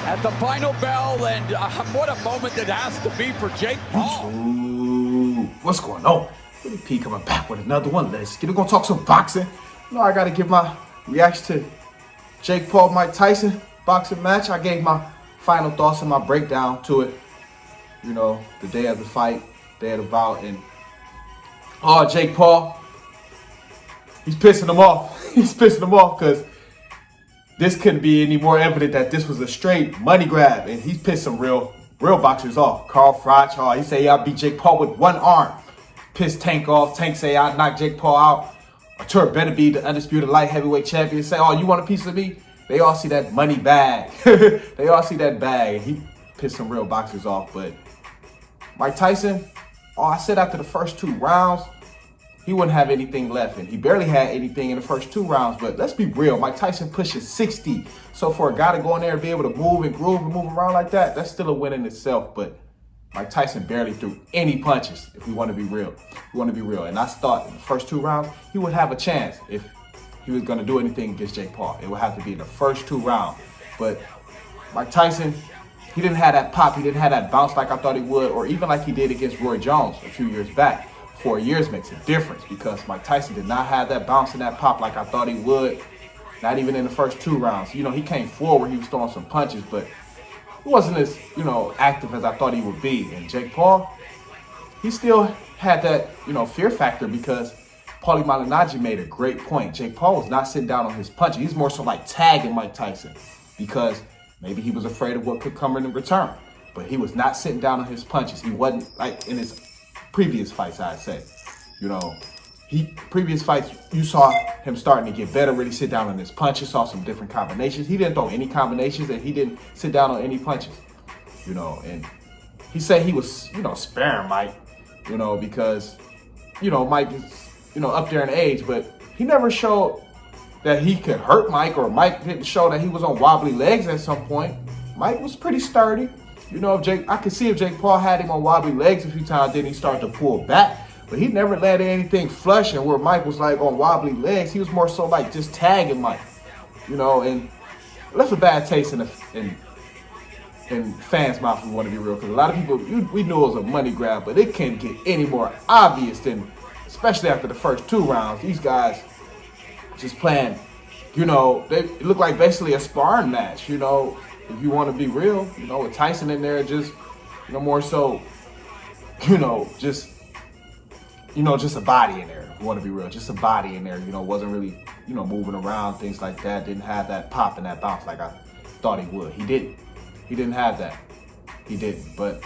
at the final bell, and what a moment that has to be for Jake Paul. Ooh, what's going on? Willie P coming back with another one. Let's get it. Gonna talk some boxing. You know, I gotta give my reaction to Jake Paul, Mike Tyson boxing match. I gave my final thoughts and my breakdown to it. You know, the day of the fight, day of the bout, and Jake Paul, he's pissing him off. He's pissing him off because this couldn't be any more evident that this was a straight money grab, and he's pissed some real boxers off. Carl Froch, he say I beat Jake Paul with one arm. Pissed Tank off. Tank say I knocked Jake Paul out. Artur better be the undisputed light heavyweight champion. Say, you want a piece of me? They all see that money bag. They all see that bag, and he pissed some real boxers off. But Mike Tyson, I said after the first 2 rounds, he wouldn't have anything left, and he barely had anything in the first 2 rounds. But let's be real, Mike Tyson pushes 60. So for a guy to go in there and be able to move and groove and move around like that, that's still a win in itself. But Mike Tyson barely threw any punches, if we want to be real. And I thought in the first 2 rounds, he would have a chance if he was going to do anything against Jake Paul. It would have to be in the first 2 rounds. But Mike Tyson, he didn't have that pop. He didn't have that bounce like I thought he would, or even like he did against Roy Jones a few years back. 4 years makes a difference because Mike Tyson did not have that bounce and that pop like I thought he would. Not even in the first 2 rounds. You know, he came forward, he was throwing some punches, but he wasn't as, active as I thought he would be. And Jake Paul, he still had that, fear factor because Paulie Malignaggi made a great point. Jake Paul was not sitting down on his punches. He's more so like tagging Mike Tyson because maybe he was afraid of what could come in return. But he was not sitting down on his punches. He wasn't like in his previous fights, I'd say. Previous fights, you saw him starting to get better, really sit down on his punches, saw some different combinations. He didn't throw any combinations and he didn't sit down on any punches, and he said he was, sparing Mike, because, Mike is, up there in age, but he never showed that he could hurt Mike, or Mike didn't show that he was on wobbly legs at some point. Mike was pretty sturdy. I could see if Jake Paul had him on wobbly legs a few times, then he started to pull back. But he never landed anything flush, and where Mike was like on wobbly legs, he was more so like just tagging Mike, and left a bad taste in fans' mouth if we want to be real. Because a lot of people, we knew it was a money grab, but it can't get any more obvious than, especially after the first 2 rounds, these guys just playing, they look like basically a sparring match, if you want to be real, with Tyson in there just, more so, just a body in there. If you want to be real, just a body in there. Wasn't really, moving around, things like that. Didn't have that pop and that bounce like I thought he would. He didn't. He didn't have that. He didn't. But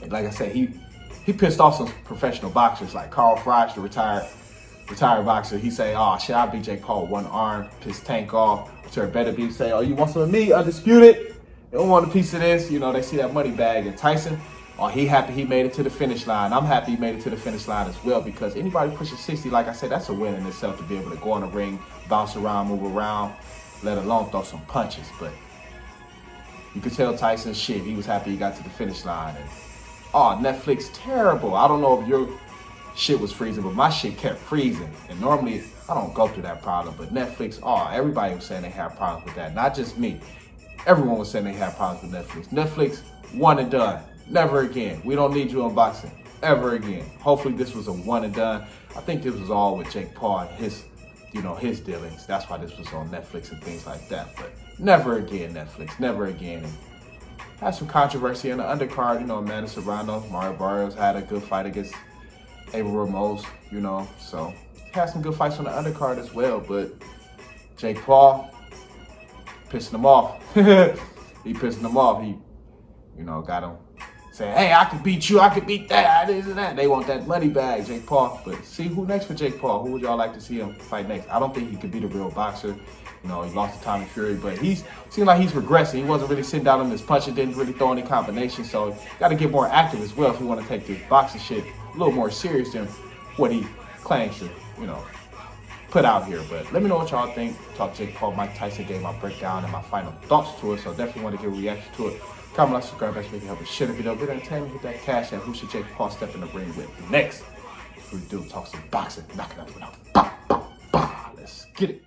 like I said, he pissed off some professional boxers like Carl Froch, the retired boxer. He say, shit, I beat Jake Paul with 1 arm. Pissed Tank off. Artur better be say, you want some of me? Undisputed. They don't want a piece of this. They see that money bag. And Tyson, he happy he made it to the finish line. I'm happy he made it to the finish line as well, because anybody pushing 60, like I said, that's a win in itself to be able to go in the ring, bounce around, move around, let alone throw some punches. But you could tell Tyson, shit, he was happy he got to the finish line. And Netflix, terrible. I don't know if your shit was freezing, but my shit kept freezing. And normally, I don't go through that problem. But Netflix, everybody was saying they had problems with that. Not just me. Everyone was saying they had problems with Netflix. Netflix, one and done. Never again. We don't need you in boxing. Ever again. Hopefully this was a one and done. I think this was all with Jake Paul and his dealings. That's why this was on Netflix and things like that. But never again, Netflix. Never again. And had some controversy on the undercard. Amanda Serrano, Mario Barrios had a good fight against Abel Ramos, So had some good fights on the undercard as well. But Jake Paul, pissing him off. He pissing him off. He, got him saying, hey, I could beat you, I could beat that, this and that. They want that money bag, Jake Paul. But see, who next for Jake Paul? Who would y'all like to see him fight next? I don't think he could be the real boxer. He lost to Tommy Fury, but seemed like he's regressing. He wasn't really sitting down on his punches, didn't really throw any combinations. So got to get more active as well if we want to take this boxing shit a little more serious than what he claims to, put out here. But let me know what y'all think. Talk Jake Paul, Mike Tyson, gave my breakdown and my final thoughts to it. So definitely want to give a reaction to it. Comment, like, subscribe, that's making help us share the video. Bit entertainment, hit that cash, and who should Jake Paul step in the ring with next? We do talk some boxing, knock it out. Let's get it.